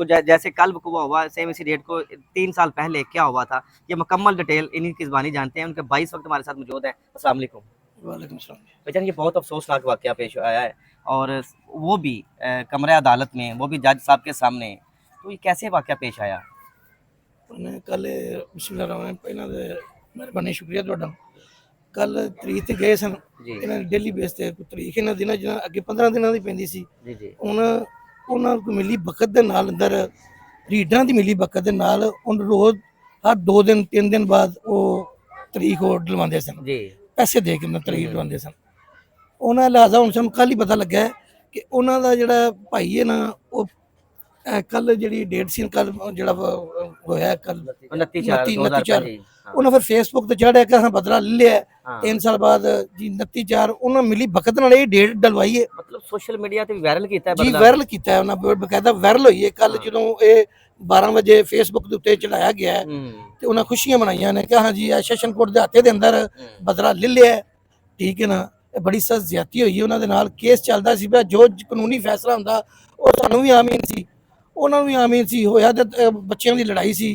तो जैसे कल वक़ूआ हुआ सेम इसी डेट को 3 साल पहले क्या हुआ था, ये मुकम्मल डिटेल इन्हीं की ज़ुबानी जानते हैं। उनके भाई इस वक्त हमारे साथ मौजूद हैं। अस्सलाम वालेकुम। वालेकुम सलाम। भाईजान ये बहुत अफसोसनाक वाक़या पेश आया है और वो भी कमरे अदालत में, वो भी जज साहब के सामने। तो ये कैसे वाक़या पेश आया? ਉਹਨੇ ਕੱਲ ਬਿਸਮਿਲ੍ਲਾ ਰਹਿਮਾਨ ਪਹਿਲਾਂ ਤੇ ਮਿਹਰਬਾਨੀ ਸ਼ੁਕਰੀਆ ਤੁਹਾਡਾ। ਕੱਲ ਤਰੀਕ ਤੇ ਗਏ ਸਨ ਜੀ ਇਹਨਾਂ ਦੀ ਡੇਲੀ ਬੇਸ ਤੇ ਕੋਈ ਤਰੀਕ ਇਹਨਾਂ ਦਿਨਾਂ ਜਿਹਨਾਂ ਅੱਗੇ 15 ਦਿਨਾਂ ਦੀ ਪੈਂਦੀ ਸੀ। जी जी ਹੁਣ ਉਹਨਾਂ ਨੂੰ ਮਿਲੀ ਬਖਤ ਦੇ ਨਾਲ ਅੰਦਰ ਰੀਡਰਾਂ ਦੀ ਮਿਲੀ ਬਖਤ ਦੇ ਨਾਲ ਉਹਨ ਰੋਜ਼ ਹਰ 2 ਦਿਨ 3 ਦਿਨ ਬਾਅਦ ਉਹ ਤਰੀਕ ਉਹ ਡਲਵਾਉਂਦੇ ਸਨ, जी ਪੈਸੇ ਦੇ ਕੇ ਉਹਨਾਂ ਤਰੀਕ ਡਲਵਾਉਂਦੇ ਸਨ। ਉਹਨਾਂ ਲਿਹਾਜ਼ਾ ਹੁਣ ਸਾਨੂੰ ਕੱਲ ਹੀ ਪਤਾ ਲੱਗਾ ਕਿ ਉਹਨਾਂ ਦਾ ਜਿਹੜਾ ਭਾਈ ਹੈ ਨਾ ਉਹ ਕੱਲ ਜਿਹੜੀ ਡੇਟ ਸੀ ਕੱਲ ਜਿਹੜਾ ਹੋਇਆ ਕੱਲ 29/4/2025 जी ਉਹਨਾਂ ਫਿਰ ਫੇਸਬੁੱਕ ਤੇ ਚੜਿਆ ਕਿ ਹਾਂ ਬਦਲਾ ਲੈ ਲਿਆ हाँ 3 ਸਾਲ ਬਾਅਦ ਜੀ 29/4 ਉਹਨਾਂ ਮਿਲੀ ਬਖਤ ਨਾਲ ਇਹ ਡੇਟ ਡਲਵਾਈ ਹੈ मतलब सोशल मीडिया ਤੇ ਵਾਇਰਲ ਕੀਤਾ ਹੈ ਜੀ। ਬਦਲਾ। ਵਾਇਰਲ ਕੀਤਾ ਹੈ ਉਹਨਾਂ ਬਕਾਇਦਾ ਵਾਇਰਲ ਹੋਈ ਹੈ ਕੱਲ ਜਦੋਂ ਇਹ 12 ਵਜੇ ਫੇਸਬੁੱਕ ਦੇ ਉੱਤੇ ਚੜਾਇਆ ਗਿਆ ਹੈ ਤੇ ਉਹਨਾਂ ਖੁਸ਼ੀਆਂ ਮਨਾਈਆਂ ਨੇ ਕਿ ਹਾਂ ਜੀ ਇਹ ਸੈਸ਼ਨ ਕੋਰਟ ਦੇ ਹੱਥੇ ਦੇ ਅੰਦਰ ਬਦਲਾ ਲੈ ਲਿਆ ਹੈ। ਠੀਕ ਹੈ ਨਾ, ਇਹ ਬੜੀ ਸਖਤ ਜ਼ਿਆਦਤੀ ਹੋਈ ਹੈ ਉਹਨਾਂ ਦੇ ਨਾਲ। ਕੇਸ ਚੱਲਦਾ ਸੀ ਪਿਆ, ਜੋ ਕਾਨੂੰਨੀ ਫੈਸਲਾ ਹੁੰਦਾ ਉਹ ਸਾਨੂੰ ਵੀ ਆਮੀਨ ਸੀ, ਉਹਨਾਂ ਨੂੰ ਵੀ ਆਮੀਨ ਸੀ। ਹੋਇਆ ਤੇ ਬੱਚਿਆਂ ਦੀ ਲੜਾਈ ਸੀ।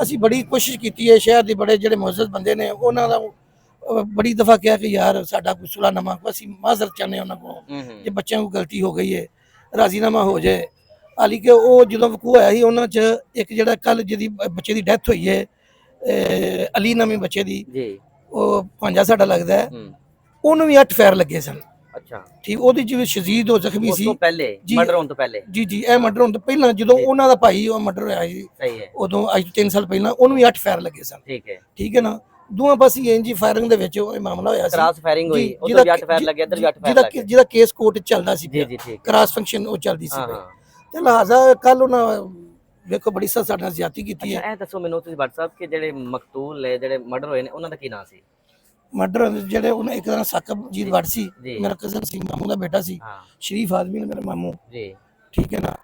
ਅਸੀਂ ਬੜੀ ਕੋਸ਼ਿਸ਼ ਕੀਤੀ ਹੈ, ਸ਼ਹਿਰ ਦੇ ਬੜੇ ਜਿਹੜੇ ਮੁਅੱਜ਼ਜ਼ ਬੰਦੇ ਨੇ ਉਹਨਾਂ ਦਾ ਬੜੀ ਦਫਾ ਕਿਹਾ ਕਿ ਯਾਰ ਸਾਡਾ ਕੋਈ ਸੁਲਾਹਨਾਮਾ, ਅਸੀਂ ਮਾਜ਼ਰਤ ਚਾਹੁੰਦੇ ਉਹਨਾਂ ਕੋਲ ਜੇ ਬੱਚਿਆਂ ਕੋਲ ਗਲਤੀ ਹੋ ਗਈ ਹੈ ਰਾਜ਼ੀਨਾਮਾ ਹੋ ਜਾਏ। ਹਾਲੀ ਕਿ ਉਹ ਜਦੋਂ ਵਕੂਆ ਹੋਇਆ ਸੀ ਉਹਨਾਂ 'ਚ ਇੱਕ ਜਿਹੜਾ ਕੱਲ ਜਿਹਦੀ ਬੱਚੇ ਦੀ ਡੈਥ ਹੋਈ ਹੈ ਅਲੀ ਨਾਮੀ ਬੱਚੇ ਦੀ, ਉਹ ਭਾਂਜਾ ਸਾਡਾ ਲੱਗਦਾ ਹੈ, ਉਹਨੂੰ ਵੀ 8 ਫਾਇਰ ਲੱਗੇ ਸਨ। ਅੱਛਾ ਠੀਕ, ਉਹਦੀ ਜਿਵੇਂ ਸ਼ਦੀਦ ਹੋ ਜ਼ਖਮੀ ਸੀ। ਉਸ ਤੋਂ ਪਹਿਲੇ ਮਰਡਰ ਹੋਣ ਤੋਂ ਪਹਿਲੇ ਜੀ ਜੀ ਇਹ ਮਰਡਰ ਹੋਣ ਤੋਂ ਪਹਿਲਾਂ ਜਦੋਂ ਉਹਨਾਂ ਦਾ ਭਾਈ ਉਹ ਮਰਡਰ ਹੋਇਆ ਸੀ, ਸਹੀ ਹੈ, ਉਦੋਂ ਅੱਜ ਤੋਂ 3 ਸਾਲ ਪਹਿਲਾਂ ਉਹਨੂੰ ਵੀ 8 ਫਾਇਰ ਲੱਗੇ ਸਨ। ਠੀਕ ਹੈ, ਠੀਕ ਹੈ ਨਾ, ਦੋਵਾਂ ਪਾਸੇ ਇੰਜੀ ਫਾਇਰਿੰਗ ਦੇ ਵਿੱਚ ਉਹ ਮਾਮਲਾ ਹੋਇਆ ਸੀ। ਕ੍ਰਾਸ ਫਾਇਰਿੰਗ ਹੋਈ, ਉਧਰ ਵੀ 8 ਫਾਇਰ ਲੱਗੇ, ਇੱਧਰ ਵੀ 8 ਫਾਇਰ ਲੱਗੇ। ਜਿਹਦਾ ਕੇਸ ਕੋਰਟ ਚੱਲਦਾ ਸੀ, ਜੀ ਜੀ ਠੀਕ, ਕ੍ਰਾਸ ਫੰਕਸ਼ਨ ਉਹ ਚੱਲਦੀ ਸੀ ਹਾਂ। ਤੇ ਲਿਹਾਜ਼ਾ ਕੱਲ ਉਹਨਾਂ ਵੇਖੋ ਬੜੀ ਸਖਤ ਸਾਡੇ ਨਾਲ ਜ਼ਿਆਦਤੀ ਕੀਤੀ ਹੈ। ਇਹ ਦੱਸੋ ਮੈਨੂੰ ਤੁਸੀਂ ਭੱਟ ਸਾਹਿਬ ਕਿ ਜਿਹੜੇ ਮਕਤੂਲ ਨੇ, ਜਿਹੜੇ ਮਰਡਰ ਹੋਏ ਨੇ, ਉਹਨਾਂ ਦਾ ਕੀ ਨਾਂ ਸੀ? ਮਰਡਰ ਜਿਹੜੇ ਉਹਨਾਂ ਇੱਕ ਦਾ ਸਾਕਬ ਜੀਤ ਵੱਟ ਸੀ, ਮੇਰਾ ਕਜ਼ਨ ਸੀ, ਮਾਮੂ ਦਾ ਬੇਟਾ ਸੀ। ਹਾਂ ਸ਼ਰੀਫ ਆਦਮੀ ਨੇ ਮੇਰਾ ਮਾਮੂ ਜੀ, ਠੀਕ ਹੈ ਨਾ।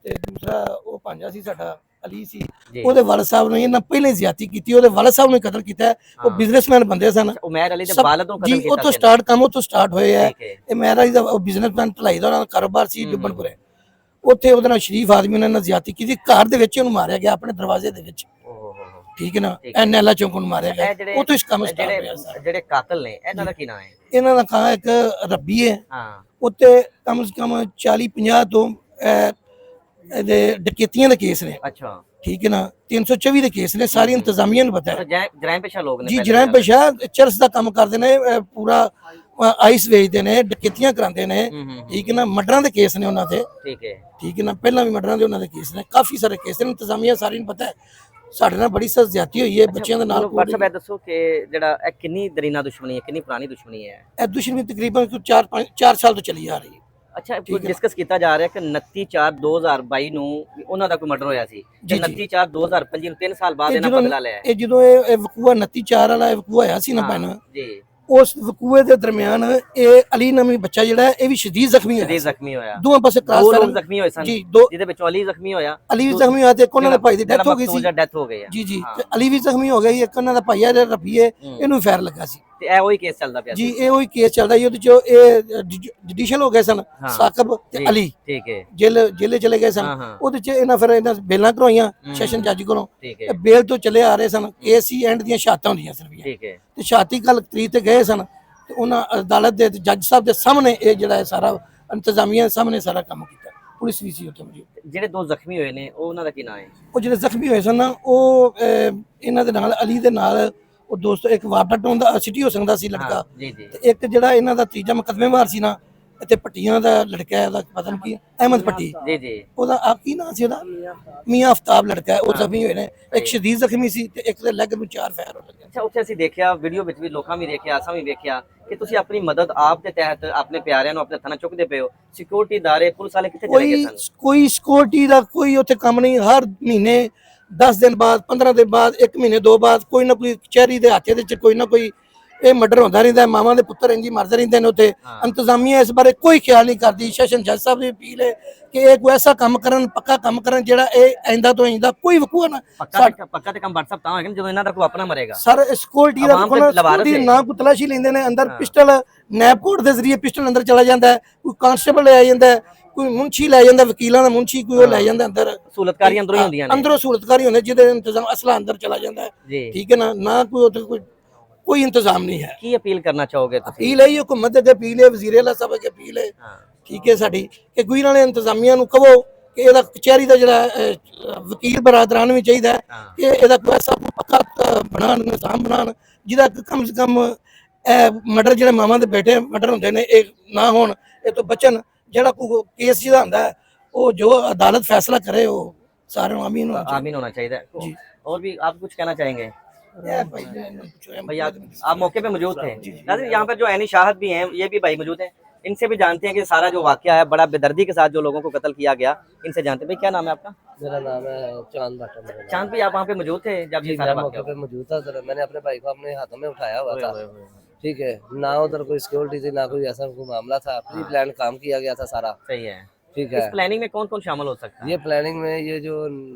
ਤੇ ਦੂਸਰਾ ਉਹ ਭਾਂਜਾ ਸੀ ਸਾਡਾ ਅਲੀ ਸੀ, ਉਹਦੇ ਵਾਲਦ ਸਾਹਿਬ ਨੇ ਇਹਨਾਂ ਪਹਿਲੇ ਜ਼ਿਆਦਤੀ ਕੀਤੀ, ਉਹਦੇ ਵਾਲਦ ਸਾਹਿਬ ਨੇ ਕਤਲ ਕੀਤਾ। ਉਹ ਬਿਜ਼ਨਸਮੈਨ ਬੰਦੇ ਸਨ, ਉਮਰ ਅਲੀ ਦੇ ਵਾਲਦ ਨੂੰ ਕਤਲ ਕੀਤਾ ਜੀ। ਉਹ ਤੋਂ ਸਟਾਰਟ ਕੰਮ ਉਹ ਤੋਂ ਸਟਾਰਟ ਹੋਏ ਹੈ। ਇਹ ਮੇਰਾ ਜੀ ਦਾ ਬਿਜ਼ਨਸਮੈਨ ਢਲਾਈ ਦਾ ਉਹਨਾਂ ਦਾ ਕਾਰੋਬਾਰ ਸੀ ਜੁਬਨਪੁਰੇ। ਉੱਥੇ ਉਹਦੇ ਨਾਲ ਸ਼ਰੀਫ ਆਦਮੀ ਨੇ ਇਹਨਾਂ ਜ਼ਿਆਦਤੀ ਕੀਤੀ, ਘਰ ਦੇ ਵਿੱਚ ਉਹਨੂੰ ਮਾਰਿਆ ਗਿਆ ਆਪਣੇ ਦਰਵਾਜ਼ੇ ਦੇ ਵਿੱਚ। ਠੀਕ ਹੈ ਨਾ, ਐਨਐਲਆ ਚੌਂਕ ਨੂੰ ਮਾਰਿਆ ਗਿਆ। ਉੱਥੋਂ ਇਸ ਕੰਮ ਸਟਾਰਟ ਹੋਇਆ ਸਾਰਾ। ਜਿਹੜੇ ਕਾਤਲ ਨੇ ਇਹਨਾਂ ਦਾ ਕੀ ਨਾਂ ਹੈ? ਇਹਨਾਂ ਦਾ ਨਾਂ ਇੱਕ ਰੱਬੀ ਹੈ। ਹਾਂ, ਉੱਤੇ ਕਮ ਸੇ ਕਮ 40-50 ਤੋਂ ਇਹਦੇ ਡਕੈਤੀਆਂ ਦੇ ਕੇਸ ਨੇ। ਅੱਛਾ ਠੀਕ ਹੈ ਨਾ, 324 ਦੇ ਕੇਸ ਨੇ। ਸਾਰੀ ਇੰਤਜ਼ਾਮੀਆ ਨੂੰ ਪਤਾ ਹੈ। ਜਰਾਇਮ ਪੇਸ਼ਾ ਲੋਕ ਨੇ ਜੀ, ਜਰਾਇਮ ਪੇਸ਼ਾ ਚਰਸ ਦਾ ਕੰਮ ਕਰਦੇ ਨੇ, ਪੂਰਾ ਆਈਸ ਵੇਚਦੇ ਨੇ, ਡਕੈਤੀਆਂ ਕਰਾਉਂਦੇ ਨੇ। ਠੀਕ ਹੈ ਨਾ, ਮਰਡਰਾਂ ਦੇ ਕੇਸ ਨੇ ਉਹਨਾਂ ਤੇ। ਠੀਕ ਹੈ, ਠੀਕ ਹੈ ਨਾ, ਪਹਿਲਾਂ ਵੀ ਮਰਡਰਾਂ ਦੇ ਉਹਨਾਂ ਦੇ ਕੇਸ ਨੇ, ਕਾਫੀ ਸਾਰੇ ਕੇਸ ਨੇ। ਇੰਤਜ਼ਾਮੀਆ ਸਾਰੀ ਨੂੰ ਪਤਾ ਹੈ। ਸਾਡੇ ਨਾਲ ਬੜੀ ਸਖਤ ਜ਼ਿਆਦਤੀ ਹੋਈ ਹੈ ਬੱਚਿਆਂ ਦੇ ਨਾਲ। WhatsApp ਇਹ ਦੱਸੋ ਕਿ ਜਿਹੜਾ ਇਹ ਕਿੰਨੀ ਦਰੀਨਾ ਦੁਸ਼ਮਣੀ ਹੈ, ਕਿੰਨੀ ਪੁਰਾਣੀ ਦੁਸ਼ਮਣੀ ਹੈ? ਇਹ ਦੁਸ਼ਮਣੀ ਤਕਰੀਬਨ 4 ਸਾਲ ਤੋਂ ਚੱਲੀ ਆ ਰਹੀ ਹੈ। ਅੱਛਾ, ਡਿਸਕਸ ਕੀਤਾ ਜਾ ਰਿਹਾ ਕਿ 29/4/2022 ਨੂੰ ਉਹਨਾਂ ਦਾ ਕੋਈ ਮਰਡਰ ਹੋਇਆ ਸੀ ਤੇ 29/4/2025 ਨੂੰ 3 ਸਾਲ ਬਾਅਦ ਇਹਨਾਂ ਬਦਲਾ ਲਿਆ। ਇਹ ਜਦੋਂ ਇਹ ਵਕੂਆ 29/4 ਵਾਲਾ ਵਕੂਆ ਹੋਇਆ ਸੀ ਨਾ ਪਹਿਲਾਂ ਜੀ, ਉਸ ਵਕੂਏ ਦੇ ਦਰਮਿਆਨ ਇਹ ਅਲੀ ਨਾਮੀ ਬੱਚਾ ਜਿਹੜਾ ਇਹ ਵੀ ਸ਼ਦੀਦ ਜ਼ਖਮੀ ਹੋਇਆ। ਦੋਵਾਂ ਪਾਸੇ ਕ੍ਰਾਸ ਫਾਇਰ ਜ਼ਖਮੀ ਹੋਏ ਸਨ ਜੀ, ਜਿਹਦੇ ਵਿੱਚ ਅਲੀ ਜ਼ਖਮੀ ਹੋਇਆ। ਅਲੀ ਵੀ ਜ਼ਖਮੀ ਹੋਇਆ ਤੇ ਉਹਨਾਂ ਦੇ ਭਾਈ ਦੀ ਡੈਥ ਹੋ ਗਈ ਸੀ। ਡੈਥ ਹੋ ਗਈ ਜੀ ਜੀ, ਤੇ ਅਲੀ ਵੀ ਜ਼ਖਮੀ ਹੋ ਗਿਆ। ਇੱਕ ਉਹਨਾਂ ਦਾ ਭਾਈ ਹੈ ਜਿਹੜਾ ਰੱਬੀ ਹੈ, ਇਹਨੂੰ ਫਾਇਰ ਲੱਗਾ ਸੀ। ਤੇ ਇਹ ਉਹੀ ਕੇਸ ਚੱਲਦਾ ਪਿਆ ਜੀ, ਇਹ ਉਹੀ ਕੇਸ ਚੱਲਦਾ ਜੀ। ਉਹਦੇ ਚ ਇਹ ਜੁਡੀਸ਼ੀਅਲ ਹੋ ਗਏ ਸਨ ਸਾਕਬ ਤੇ ਅਲੀ। ਠੀਕ ਹੈ, ਜੇਲੇ ਚਲੇ ਗਏ ਸਨ। ਉਹਦੇ ਚ ਇਹਨਾਂ ਫਿਰ ਇਹਨਾਂ ਬੇਲਾਂ ਕਰਵਾਈਆਂ ਸੈਸ਼ਨ ਜੱਜ ਕੋਲੋਂ। ਬੇਲ ਤੋਂ ਚਲੇ ਆ ਰਹੇ ਸਨ। ਏਸੀ ਐਂਡ ਦੀਆਂ ਸ਼ਹਾਦਤਾਂ ਹੁੰਦੀਆਂ ਸਨ। ਠੀਕ ਹੈ, ਤੇ ਸ਼ਹਾਦਤੀ ਕੱਲ ਤਰੀਕ ਤੇ ਗਏ ਸਨ ਤੇ ਉਹਨਾਂ ਅਦਾਲਤ ਦੇ ਜੱਜ ਸਾਹਿਬ ਦੇ ਸਾਹਮਣੇ ਇਹ ਜਿਹੜਾ ਸਾਰਾ ਇੰਤਜ਼ਾਮੀਆ ਸਾਹਮਣੇ ਸਾਰਾ ਕੰਮ ਕੀਤਾ। ਪੁਲਿਸ ਵੀ ਸੀ ਉੱਥੇ ਮੌਜੂਦ। ਜਿਹੜੇ 2 ਜ਼ਖਮੀ ਹੋਏ ਨੇ ਉਹਨਾਂ ਦਾ ਕੀ ਨਾਂ ਹੈ? ਉਹ ਜਿਹੜੇ ਜ਼ਖਮੀ ਹੋਏ ਸਨ ਨਾ, ਉਹ ਇਹਨਾਂ ਦੇ ਨਾਲ ਅਲੀ ਦੇ ਨਾਲ ਉਹ ਦੋਸਤ ਇੱਕ ਵਾਰਡਾਟੋਨ ਦਾ ਸਿਟੀ ਹੋ ਸਕਦਾ ਸੀ ਲੜਕਾ। ਤੇ ਇੱਕ ਜਿਹੜਾ ਇਹਨਾਂ ਦਾ ਤੀਜਾ ਮੁਕੱਦਮੇਵਾਰ ਸੀ ਨਾ, ਇੱਥੇ ਪੱਟੀਆਂ ਦਾ ਲੜਕਾ ਹੈ, ਉਹਦਾ ਪਤਾ ਨਹੀਂ ਕੀ ਅਹਿਮਦ ਪੱਟੀ। ਜੀ ਜੀ, ਉਹਦਾ ਆਪ ਕੀ ਨਾਂ ਸੀ? ਉਹਦਾ ਮੀਆਂ ਆਫਤਾਬ ਲੜਕਾ ਹੈ। ਉਹ ਜ਼ਖਮੀ ਹੋਏ ਨੇ, ਇੱਕ ਸ਼ਦੀਦ ਜ਼ਖਮੀ ਸੀ ਤੇ ਇੱਕ ਦੇ ਲੈਗ ਨੂੰ 4 ਫਾਇਰ ਹੋ ਲੱਗੇ। ਅੱਛਾ, ਉੱਥੇ ਅਸੀਂ ਦੇਖਿਆ ਵੀਡੀਓ ਵਿੱਚ ਵੀ ਲੋਕਾਂ ਵੀ ਦੇਖਿਆ, ਅਸਾਂ ਵੀ ਵੇਖਿਆ ਕਿ ਤੁਸੀਂ ਆਪਣੀ ਮਦਦ ਆਪ ਦੇ ਤਹਿਤ ਆਪਣੇ ਪਿਆਰਿਆਂ ਨੂੰ ਆਪਣੇ ਥਾਣਾ ਚੁੱਕਦੇ ਪਏ ਹੋ। ਸਿਕਿਉਰਿਟੀ ਦਾਰੇ ਪੁਲਿਸ ਵਾਲੇ ਕਿੱਥੇ ਚਲੇ ਗਏ ਸਨ? ਕੋਈ ਸਿਕਿਉਰਿਟੀ ਦਾ ਕੋਈ ਉੱਥੇ ਕੰਮ ਨਹੀਂ। ਹਰ ਮਹੀਨੇ 10 ਦਿਨ ਬਾਅਦ, 15 ਦਿਨ ਬਾਅਦ, 1 ਮਹੀਨੇ 2 ਬਾਅਦ ਕੋਈ ਨਾ ਕੋਈ ਕਚਹਿਰੀ ਦੇ ਹੱਥੇ ਦੇ ਵਿੱਚ ਕੋਈ ਨਾ ਕੋਈ ਇਹ ਮਰਡਰ ਹੁੰਦਾ ਰਹਿੰਦਾ। ਮਾਵਾਂ ਦੇ ਪੁੱਤਰ ਇੰਜੀ ਮਰਦੇ ਰਹਿੰਦੇ ਨੇ ਉੱਥੇ। ਇੰਤਜ਼ਾਮੀਆ ਇਸ ਬਾਰੇ ਕੋਈ ਖਿਆਲ ਨਹੀਂ ਕਰਦੀ। ਸੈਸ਼ਨ ਜੱਜ ਸਾਹਿਬ ਦੀ ਅਪੀਲ ਹੈ ਕਿ ਇਹ ਕੋਈ ਐਸਾ ਕੰਮ ਕਰਨ, ਪੱਕਾ ਕੰਮ ਕਰਨ ਜਿਹੜਾ ਇਹ ਆਇੰਦਾ ਤੋਂ ਆਇੰਦਾ ਕੋਈ ਵਕੂਆ ਨਾ। ਪੱਕਾ ਤੇ ਕੰਮ WhatsApp ਤਾਂ ਹੋਏਗਾ ਜਦੋਂ ਇਹਨਾਂ ਦਾ ਕੋਈ ਆਪਣਾ ਮਰੇਗਾ। ਸਰ ਸਿਕਿਉਰਿਟੀ ਦਾ ਨਾ ਕੋਈ ਤਲਾਸ਼ੀ ਲੈਂਦੇ ਨੇ ਅੰਦਰ। ਪਿਸਟਲ ਨੈਪਕੋਟ ਦੇ ਜ਼ਰੀਏ ਪਿਸਟਲ ਅੰਦਰ ਚਲਾ ਜਾਂਦਾ ਹੈ। ਕੋਈ ਕਾਂਸਟੇਬਲ ਲੈ ਜਾਂਦਾ ਹੈ, ਕੋਈ ਮੁੰਸ਼ੀ ਲੈ ਜਾਂਦਾ, ਵਕੀਲਾਂ ਦਾ ਮੁੰਸ਼ੀ ਕੋਈ ਉਹ ਲੈ ਜਾਂਦਾ ਅੰਦਰ, ਸਹੂਲਤਕਾਰੀ ਅੰਦਰੋਂ ਹੀ ਹੁੰਦੀਆਂ ਨੇ ਅੰਦਰੋਂ ਸਹੂਲਤਕਾਰੀ ਹੁੰਦੇ ਜਿਹਦੇ ਇੰਤਜ਼ਾਮ ਅਸਲਾ ਅੰਦਰ ਚਲਾ ਜਾਂਦਾ ਹੈ। ਜੀ। ਠੀਕ ਹੈ ਨਾ, ਨਾ ਕੋਈ ਉੱਥੇ ਕੋਈ ਇੰਤਜ਼ਾਮ ਨਹੀਂ ਹੈ। ਕੀ ਅਪੀਲ ਕਰਨਾ ਚਾਹੋਗੇ ਤੁਸੀਂ? ਅਪੀਲ ਹੈ ਜੀ, ਹੁਕੂਮਤ ਅੱਗੇ ਅਪੀਲ ਹੈ, ਵਜ਼ੀਰ ਆਲਾ ਸਾਹਿਬ ਅੱਗੇ ਅਪੀਲ ਹੈ, ਠੀਕ ਹੈ ਸਾਡੀ, ਕਿ ਗੁਜਰਾਂ ਵਾਲੇ ਇੰਤਜ਼ਾਮੀਆਂ ਨੂੰ ਕਹੋ ਕਿ ਇਹਦਾ ਕਚਹਿਰੀ ਦਾ ਜਿਹੜਾ ਵਕੀਲ ਬਰਾਦਰਾਨ ਵੀ ਚਾਹੀਦਾ ਹੈ ਕਿ ਇਹਦਾ ਕੋਈ ਐਸਾ ਪੱਕਾ ਬਣਾਉਣ, ਨਿਜ਼ਾਮ ਬਣਾਉਣ ਜਿਹਦਾ ਕਮ ਸੇ ਕਮ ਮਰਡਰ ਜਿਹੜੇ ਮਾਵਾਂ ਦੇ ਬੇਟੇ ਮਰਡਰ ਹੁੰਦੇ ਨੇ ਇਹ ਨਾ ਹੋਣ, ਇਹ ਤੋਂ ਬਚਣ। ਜਿਹੜਾ ਕੋਈ ਕੇਸ ਜਿਹਦਾ ਹੁੰਦਾ ਹੈ ਉਹ ਜੋ अदालत फैसला करे वो सारे आमीन होना चाहिए जी। और भी आप कुछ कहना चाहेंगे? भाई आप मौके पे मौजूद थे। नाज़रीन, यहाँ पर जो ऐनी शाहद भी हैं, ये भी भाई मौजूद हैं, इनसे भी जानते हैं कि सारा जो वाकया है बड़ा बेदर्दी के साथ जो लोगों को कत्ल किया गया, इनसे जानते हैं। भाई क्या नाम है आपका? मेरा नाम है चांद भाटा। चांद भाई, आप वहाँ पे मौजूद थे जब ये सारा वाकया पे मौजूद था सर। मैंने अपने भाई को अपने हाथों में उठाया हुआ था, ठीक है ना, उधर कोई सिक्योरिटी थी ना कोई ऐसा कोई मामला था, प्री प्लान काम किया गया था सारा। सही है, ठीक है। इस प्लानिंग में कौन कौन शामिल हो सकता है? ये प्लानिंग में ये जो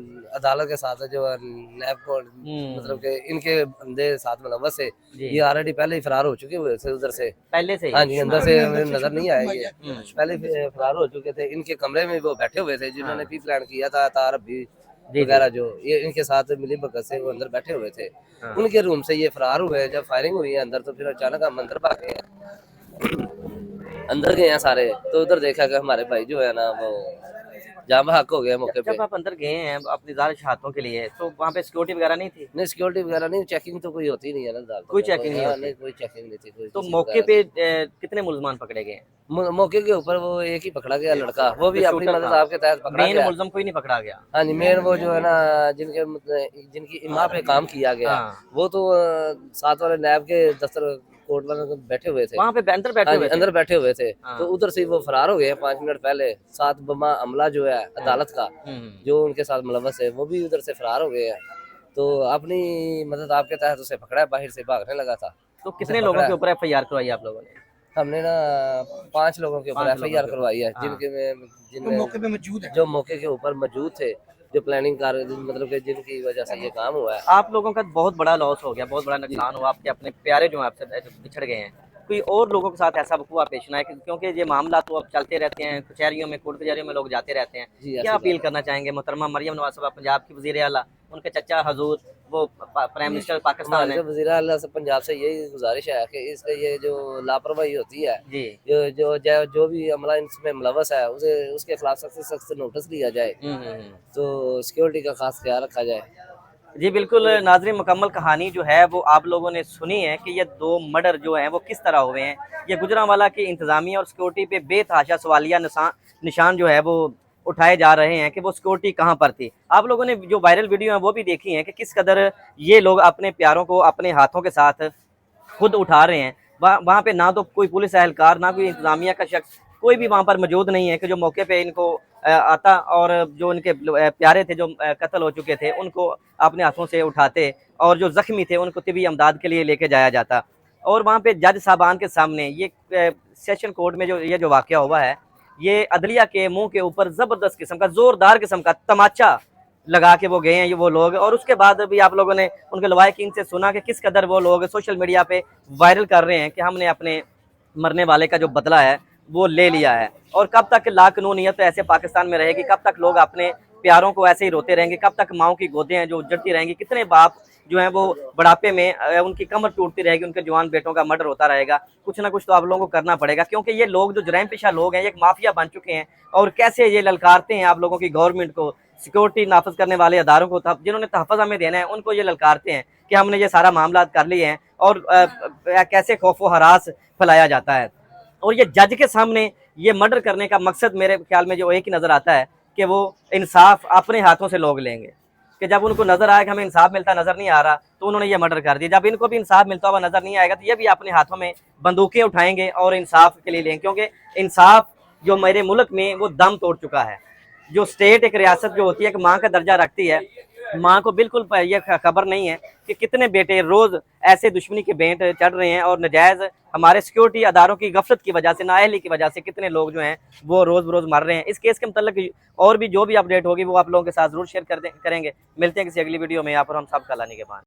अदालत के साथ है, जो नैब को मतलब के इनके बंदे साथ मुलव्वस है, ये ऑलरेडी पहले ही फरार हो चुके हुए थे उधर से, पहले से। हाँ जी, अंदर से नजर नहीं आएंगे, पहले फरार हो चुके थे। इनके कमरे में वो बैठे हुए थे जिन्होंने प्री प्लान किया था, तार भी वगैरह जो ये इनके साथ मिली भगत से वो अंदर बैठे हुए थे। उनके रूम से ये फरार हुए। जब फायरिंग हुई है अंदर, तो फिर अचानक हम अंदर भाग गए, अंदर गए हैं सारे। तो उधर देखा कि हमारे भाई जो है ना वो जाम हक हो गया मौके पे। जब आप अंदर गए हैं अपनी ज़ाहिर शहादतों के लिए, तो वहाँ पे सिक्योरिटी वगैरह नहीं थी? नहीं, सिक्योरिटी वगैरह नहीं, चेकिंग तो कोई होती नहीं है ना, कोई चेकिंग नहीं नहीं, कोई चेकिंग नहीं थी। तो मौके पे कितने मुलजमान पकड़े गए? मौके के ऊपर वो एक ही पकड़ा गया लड़का, वो भी अपनी मदद आपके तहत पकड़ा गया। मुलजम कोई नहीं पकड़ा गया? हाँ जी, मेन वो जो है ना जिनकी इमाम पे काम किया गया, वो तो साथ वाले नैब के दफ्तर कोर्ट वाले बैठे हुए थे, वहाँ पे अंदर बैठे हुए थे। तो उधर से वो फरार हो गए 5 मिनट पहले। साथ बमा अमला जो है अदालत का, जो उनके साथ मुलव्वस है, वो भी उधर से फरार हो गए हैं। तो अपनी मदद आपके तहत उसे पकड़ा है, बाहर से भागने लगा था। तो कितने लोगों के ऊपर FIR करवाई आप लोगों ने? हमने ना 5 लोगों के ऊपर FIR करवाई है, जिनमें मौके पे मौजूद है, जो मौके के ऊपर मौजूद थे, जो प्लानिंग कर मतलब कि जिनकी वजह से ये काम हुआ है। आप लोगों का बहुत बड़ा लॉस हो गया, बहुत बड़ा नुकसान हुआ, आपके अपने प्यारे जो आपसे बिछड़ गए हैं। कोई और लोगों के साथ ऐसा वक़ुआ पेश ना है, क्योंकि ये मामला तो अब चलते रहते हैं, कचहरियों में, कोर्ट कचहरियों में लोग जाते रहते हैं। क्या अपील करना चाहेंगे? मोहतरमा मरियम नवाज साहब पंजाब की वज़ीर आला, उनके चचा हजूर वो प्राइम मिनिस्टर पाकिस्तान है, वज़ीर आला से पंजाब से यही गुजारिश है कि इसका ये जो लापरवाही होती है जी, जो भी अमला इसमें मुलव्वस है उसे उसके खिलाफ सख्त से सख्त नोटिस लिया जाए, तो सिक्योरिटी का खास ख्याल रखा जाए। जी बिल्कुल नाज़रीन, मुकम्मल कहानी जो है वो आप लोगों ने सुनी है कि ये 2 मर्डर जो हैं वो किस तरह हुए हैं। ये गुजरांवाला की इंतज़ामिया और सिक्योरिटी पे बेतहाशा सवालिया निशान जो है वो उठाए जा रहे हैं कि वो सिक्योरिटी कहाँ पर थी। आप लोगों ने जो वायरल वीडियो है वो भी देखी है कि किस कदर ये लोग अपने प्यारों को अपने हाथों के साथ खुद उठा रहे हैं। वहाँ पे ना तो कोई पुलिस एहलकार, ना कोई इंतज़ामिया का शख्स, कोई भी वहाँ पर मौजूद नहीं है कि जो मौके पे इनको आता और जो उनके प्यारे थे जो कत्ल हो चुके थे उनको अपने हाथों से उठाते, और जो ज़ख्मी थे उनको तिबी अमदाद के लिए लेके जाया जाता। और वहाँ पे जज साहबान के सामने ये सेशन कोर्ट में जो ये जो वाक़या हुआ है, ये अदलिया के मुंह के ऊपर ज़बरदस्त किस्म का, ज़ोरदार किस्म का तमाचा लगा के वो गए हैं ये वो लोग। और उसके बाद भी आप लोगों ने उनके लवाहिकीन से सुना कि किस कदर वो लोग सोशल मीडिया पे वायरल कर रहे हैं कि हमने अपने मरने वाले का जो बदला है वो ले लिया है। और कब तक लाकानूनियत ऐसे पाकिस्तान में रहेगी, कब तक लोग अपने प्यारों को ऐसे ही रोते रहेंगे, कब तक माओं की गोदें हैं जो उजड़ती रहेंगी, कितने बाप जो हैं वो बुढ़ापे में उनकी कमर टूटती रहेगी, उनके जवान बेटों का मर्डर होता रहेगा। कुछ ना कुछ तो आप लोगों को करना पड़ेगा, क्योंकि ये लोग जो जराइम पेशा लोग हैं ये एक माफिया बन चुके हैं। और कैसे ये ललकारते हैं आप लोगों की गवर्नमेंट को, सिक्योरिटी नाफज करने वाले अदारों को, जिन्होंने तहफ़्फ़ुज़ हमें देना है उनको ये ललकारते हैं कि हमने ये सारा मामला कर लिए हैं। और कैसे खौफ व हरास फैलाया जाता है। और ये जज के सामने ये मर्डर करने का मकसद मेरे ख्याल में जो एक ही नज़र आता है कि वो इंसाफ अपने हाथों से लोग लेंगे, कि जब उनको नज़र आए कि हमें इंसाफ मिलता नज़र नहीं आ रहा तो उन्होंने ये मर्डर कर दिया। जब इनको भी इंसाफ मिलता हुआ नज़र नहीं आएगा तो ये भी अपने हाथों में बंदूकें उठाएंगे और इंसाफ के लिए लेंगे, क्योंकि इंसाफ जो मेरे मुल्क में वो दम तोड़ चुका है। जो स्टेट एक रियासत जो होती है कि माँ का दर्जा रखती है, माँ को बिल्कुल ये खबर नहीं है कि कितने बेटे रोज़ ऐसे दुश्मनी के भेंट चढ़ रहे हैं और नजायज़ हमारे सिक्योरिटी अदारों की गफलत की वजह से, नाअहली की वजह से कितने लोग जो हैं वो रोज़ बरोज़ मर रहे हैं। इस केस के मतलब और भी जो भी अपडेट होगी वो आप लोगों के साथ ज़रूर शेयर करेंगे। मिलते हैं किसी अगली वीडियो में, यहाँ पर हम सब कल आने के बाद।